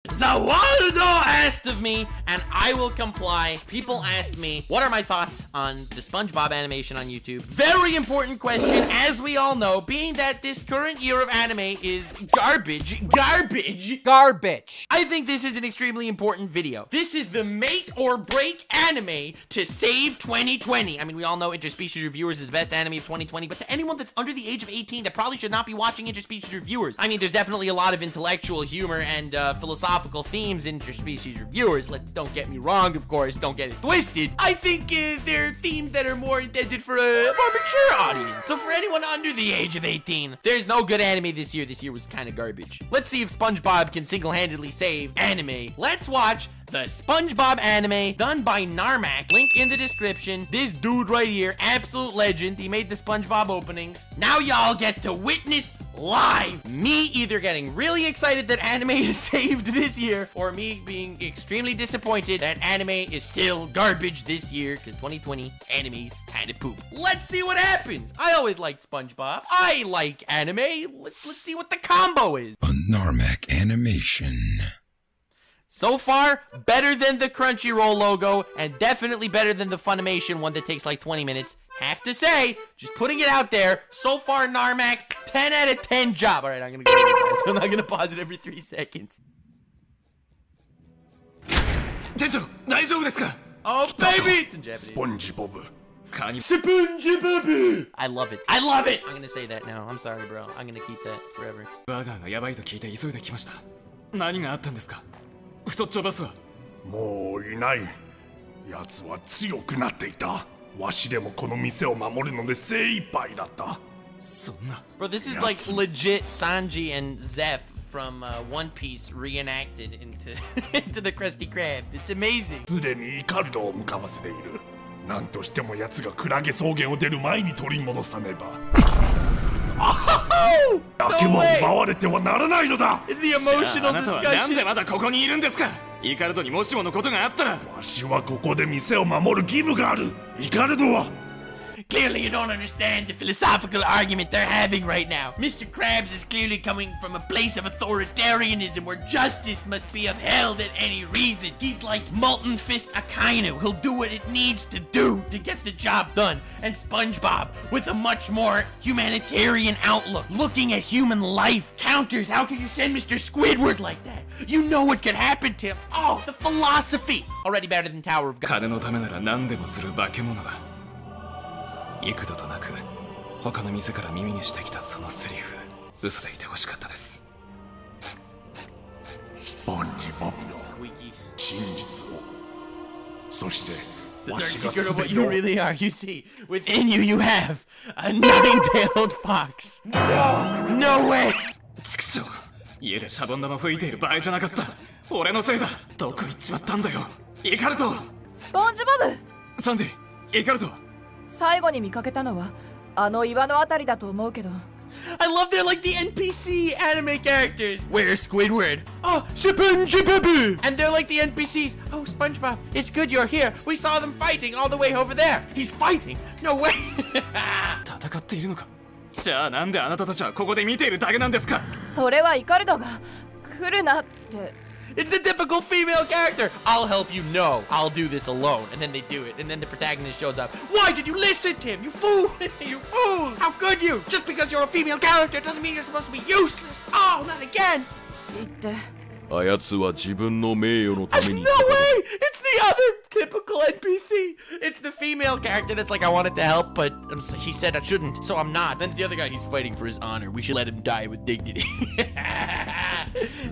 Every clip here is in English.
Zawaldo asked of me, and I will comply. People asked me, what are my thoughts on the SpongeBob animation on YouTube? Very important question, as we all know, being that this current year of anime is garbage. I think this is an extremely important video. This is the make or break anime to save 2020. I mean, we all know Interspecies Reviewers is the best anime of 2020, but to anyone that's under the age of 18 that probably should not be watching Interspecies Reviewers. I mean, there's definitely a lot of intellectual humor and philosophical themes in Interspecies Reviewers. Don't get me wrong, of course, don't get it twisted. I think they're themes that are more intended for a more mature audience. So for anyone under the age of 18, there's no good anime this year. This year was kind of garbage. Let's see if SpongeBob can single-handedly save anime. Let's watch the SpongeBob anime done by Narmak. Link in the description. This dude right here, absolute legend. He made the SpongeBob openings. Now y'all get to witness live me either getting really excited that anime is saved this year, or me being extremely disappointed that anime is still garbage this year, because 2020 anime's kind of poop. Let's see what happens. I always liked SpongeBob. I like anime. Let's see what the combo is. A Narmak animation. So far, better than the Crunchyroll logo, and definitely better than the Funimation one that takes like 20 minutes. Have to say, just putting it out there, so far Narmak, 10 out of 10 job. Alright, I'm gonna go over this. I'm not gonna pause it every 3 seconds. Oh baby! It's in Japanese. SpongeBob. SpongeBob! I love it. I love it! I'm gonna say that now. I'm sorry, bro. I'm gonna keep that forever. もういない。奴は強くなっていた。わしでもこの店を守るので精一杯だった。そんな。Bro, this is like legit Sanji and Zeph from One Piece reenacted into the Krusty Krab. It's amazing. すでにイカルドを向かわせている。なんとしても奴がクラゲ草原を出る前に取り戻さねば。Oh! だけは奪われてはならないのだ。It's the emotional discussion. なんでまだここにいるんですか。イカルドにもしものことがあったら。わしはここで店を守る義務がある。イカルドは。Clearly you don't understand the philosophical argument they're having right now. Mr. Krabs is clearly coming from a place of authoritarianism where justice must be upheld at any reason. He's like Molten Fist Akainu. He'll do what it needs to do to get the job done. And SpongeBob, with a much more humanitarian outlook, looking at human life, counters. How can you send Mr. Squidward like that? You know what could happen to him. Oh, the philosophy. Already better than Tower of God. 金のためなら何でもする化け物だ。幾度となく他の店から耳にしてきたそのセリフ、嘘でいてほしかったです。スポンジボブの真実を、そしてわしが全てを。The dark secret of what you really are. You see, within you, you have a nine-tailed fox. No way. ちくしょう、家でシャボン玉吹いている場合じゃなかった。俺のせいだ。どこ行っちまったんだよ。イカルト。スポンジボブ。サンディ、イカルト。最後に見かけたのはあの岩のあたりだと思うけど。I love they're like the NPC anime characters. Where's Squidward? Oh, SpongeBob! And they're like the NPCs. Oh, SpongeBob, it's good you're here. We saw them fighting all the way over there. He's fighting? No way! 戦っているのか。じゃあなんであなたたちはここで見ているだけなんですか。それはイカルドが来るなって。It's the typical female character. I'll help you. No, I'll do this alone. And then they do it. And then the protagonist shows up. Why did you listen to him? You fool! You fool! How could you? Just because you're a female character doesn't mean you're supposed to be useless. Oh, not again. 言って。あやつは自分の名誉のために。No way! It's the other typical NPC. It's the female character that's like, I wanted to help, but he said I shouldn't, so I'm not. Then it's the other guy, he's fighting for his honor. We should let him die with dignity.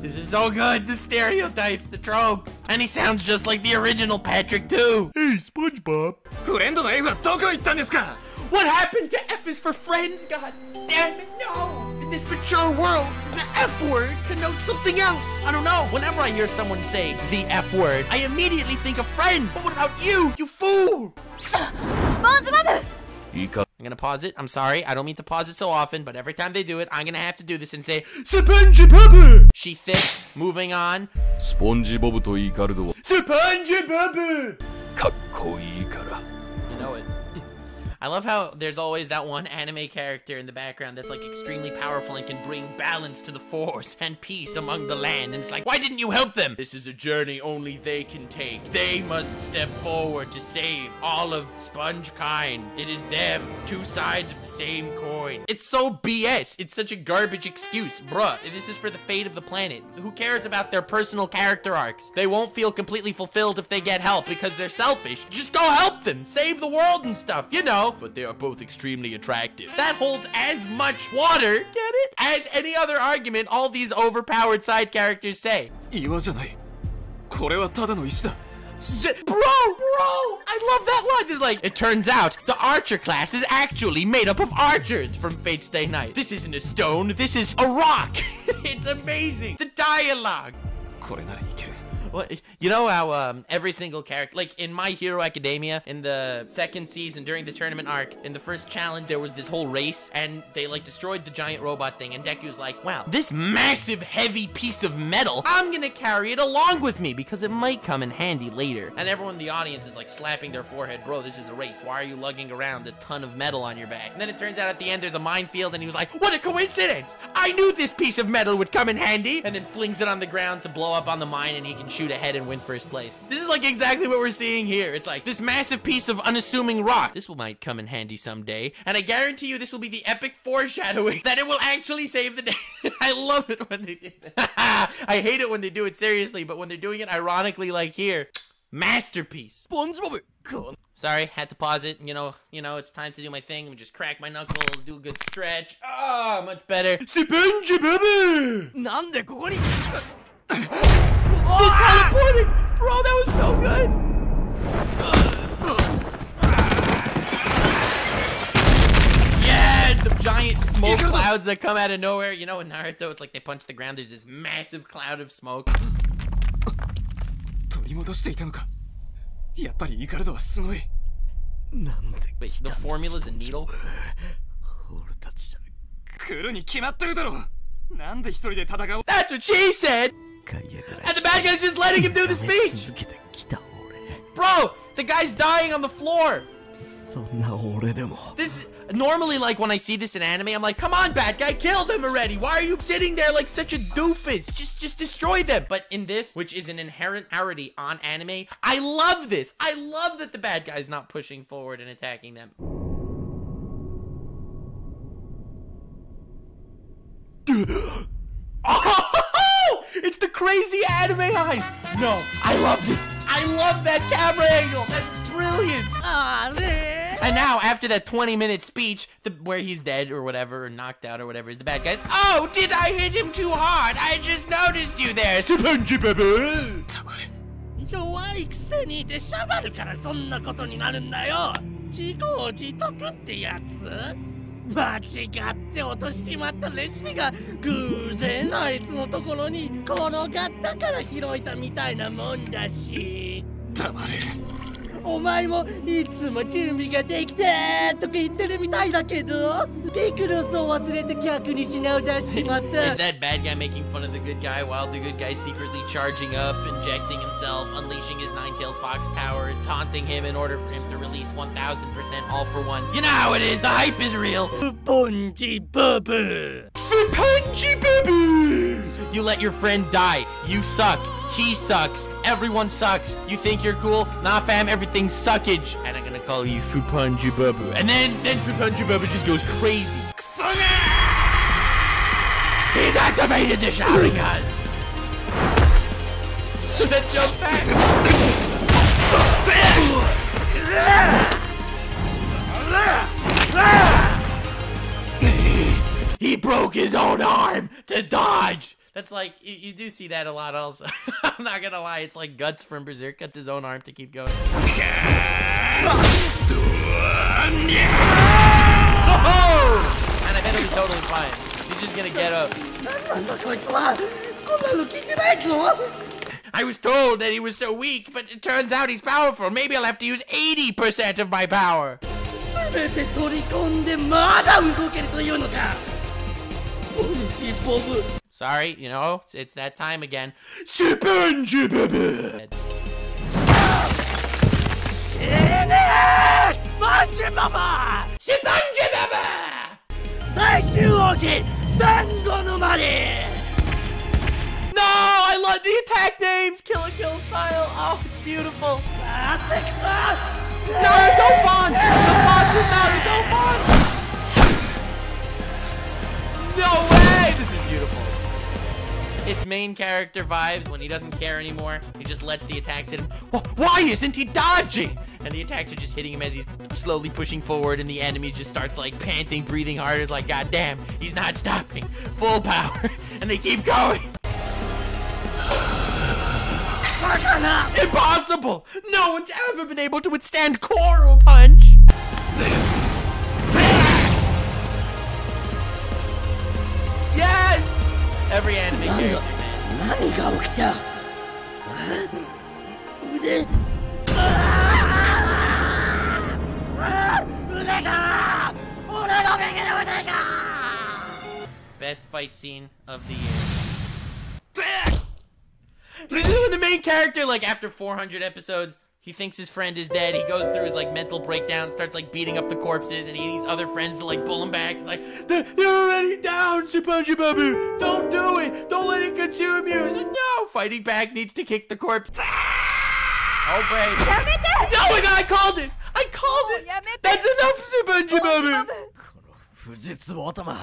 This is so good. The stereotypes, the tropes. And he sounds just like the original Patrick, too. Hey, SpongeBob. フレンドの F はどこ行ったんですか? What happened to F is for friends, god damn it, no! In this mature world, the F word connotes something else. I don't know. Whenever I hear someone say the F word, I immediately think of friend. But what about you, you fool? SpongeBob! I'm gonna pause it. I'm sorry. I don't mean to pause it so often, but every time they do it, I'm gonna have to do this and say, SpongeBob! She thick. Moving on. SpongeBob とイカルドは SpongeBob! かっこいいから。You know it. I love how there's always that one anime character in the background that's like extremely powerful and can bring balance to the force and peace among the land. And it's like, why didn't you help them? This is a journey only they can take. They must step forward to save all of Sponge kind. It is them, two sides of the same coin. It's so BS. It's such a garbage excuse. Bruh, this is for the fate of the planet. Who cares about their personal character arcs? They won't feel completely fulfilled if they get help because they're selfish. Just go help them. Save the world and stuff, you know. But they are both extremely attractive. That holds as much water, get it? As any other argument all these overpowered side characters say. 岩じゃない。これはただの石だ。 Bro, I love that line. It's like, it turns out the archer class is actually made up of archers from Fate Stay Night. This isn't a stone, this is a rock. It's amazing. The dialogue. これならいける。 Well, you know how every single character, like in My Hero Academia, in the second season during the tournament arc, in the first challenge, there was this whole race and they like destroyed the giant robot thing and Deku's like, wow, this massive heavy piece of metal, I'm gonna carry it along with me because it might come in handy later. And everyone in the audience is like slapping their forehead, bro, this is a race. Why are you lugging around a ton of metal on your back? And then it turns out at the end there's a minefield and he was like, what a coincidence! I knew this piece of metal would come in handy! And then flings it on the ground to blow up on the mine and he can shoot ahead and win first place. This is like exactly what we're seeing here. It's like this massive piece of unassuming rock. This might come in handy someday. And I guarantee you this will be the epic foreshadowing that it will actually save the day. I love it when they do that. I hate it when they do it seriously, but when they're doing it ironically like here, masterpiece. Sorry, had to pause it. You know, it's time to do my thing. Just crack my knuckles, do a good stretch. Ah, much better. SpongeBob! Oh, teleporting! Bro, that was so good! Yeah! The giant smoke clouds that come out of nowhere. You know, in Naruto, it's like they punch the ground. There's this massive cloud of smoke. 取り戻していたのか。やっぱりイカルドはすごい。 Wait, the formula's a needle? 来るに決まってるだろ。なんで一人で戦う？ That's what she said! And the bad guy's just letting him do the speech! Bro, the guy's dying on the floor! This, normally like when I see this in anime, I'm like, come on bad guy, kill them already! Why are you sitting there like such a doofus? Just destroy them! But in this, which is an inherent parody on anime, I love this! I love that the bad guy's not pushing forward and attacking them. Oh! It's the crazy anime eyes! No, I love this! I love that camera angle! That's brilliant! And now, after that 20-minute speech, where he's dead or whatever, or knocked out or whatever, is the bad guys. Oh, did I hit him too hard? I just noticed you there, SpongeBob! 弱いくせに出しゃばるからそんなことになるんだよ。自業自得ってやつ。間違って落としちまったレシピが偶然あいつのところに転がったから拾えたみたいなもんだし。黙れ。お前もいつも準備ができてとか言ってるみたいだけど、ピクルスを忘れて逆に品を出しちまった。 Is that bad guy making fun of the good guy while the good guy secretly charging up, injecting himself, unleashing his nine-tailed fox power, taunting him in order for him to release 1000% all for one? You know how it is, the hype is real! SpongeBob! SpongeBob! You let your friend die, you suck. He sucks. Everyone sucks. You think you're cool? Nah, fam, everything's suckage. And I'm gonna call you SpongeBob. And then SpongeBob just goes crazy. He's activated the Sharingan! That jump back! He broke his own arm to dodge! That's like, you do see that a lot also. I'm not gonna lie, it's like Guts from Berserk cuts his own arm to keep going. Oh! And I bet he'll be totally fine. He's just gonna get up. I was told that he was so weak, but it turns out he's powerful. Maybe I'll have to use 80% of my power. Sorry, you know, it's that time again. SpongeBob! パンジババスパンジババ最終奥義サンゴのマリ No, I love the attack names, Kill la Kill style. Oh, it's beautiful. パーフェクト Naruto Fon! The Fon is Naruto Fon! No way! This is beautiful. It's main character vibes when he doesn't care anymore. He just lets the attacks hit him. Why isn't he dodging? And the attacks are just hitting him as he's slowly pushing forward, and the enemy just starts like panting, breathing hard. It's like, God damn, he's not stopping. Full power. And they keep going. Impossible! No one's ever been able to withstand Koro Punch! Yes! Every anime character, man. 何が起きた腕腕が俺の右の腕が Best fight scene of the year. This is when the main character, like, after 400 episodes, he thinks his friend is dead. He goes through his, like, mental breakdown, starts, like, beating up the corpses, and he needs other friends to, like, pull him back. It's like, they're already down, SpongeBob. Don't do it. Don't let it consume you. He's like, no. Fighting back, needs to kick the corpse. Oh, brave. No, my God, I called it. I called it. That's enough, SpongeBob. 不実大玉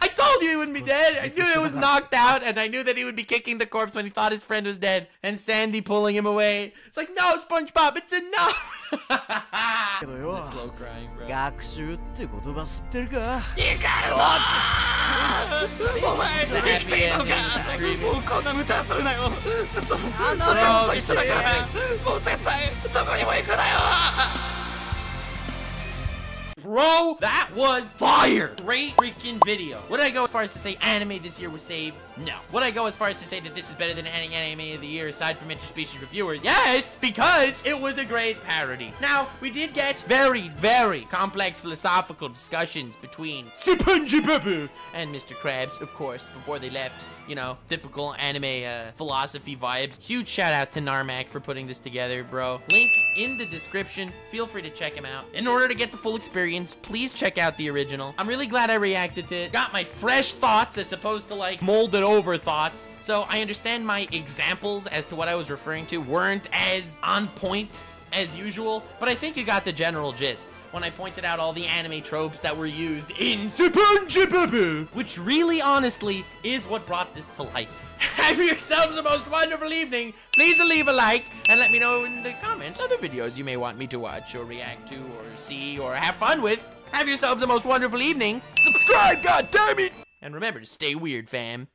I told you he wouldn't be dead. I knew it was knocked out, and I knew that he would be kicking the corpse when he thought his friend was dead. And Sandy pulling him away. It's like, no, SpongeBob, it's enough. The slow crying, bro. 学習って言葉知ってるかイカルドお前生きているのかもうこんな無茶するなよずっとずっと一緒だからもう絶対どこにも行くなよ Bro, that was fire! Great freaking video. Would I go as far as to say anime this year was saved? No. Would I go as far as to say that this is better than any anime of the year aside from interspecies reviewers? Yes, because it was a great parody. Now, we did get very, very complex philosophical discussions between SpongeBob and Mr. Krabs, of course, before they left. You know, typical anime philosophy vibes. Huge shout out to Narmak for putting this together, bro. Link in the description. Feel free to check him out. In order to get the full experience, please check out the original. I'm really glad I reacted to it. Got my fresh thoughts as opposed to like molded over thoughts. So I understand my examples as to what I was referring to weren't as on point as usual, but I think you got the general gist when I pointed out all the anime tropes that were used in SpongeBob, which really honestly is what brought this to life. Have yourselves a most wonderful evening. Please leave a like and let me know in the comments other videos you may want me to watch or react to or see or have fun with. Have yourselves a most wonderful evening. Subscribe, goddammit! And remember to stay weird, fam.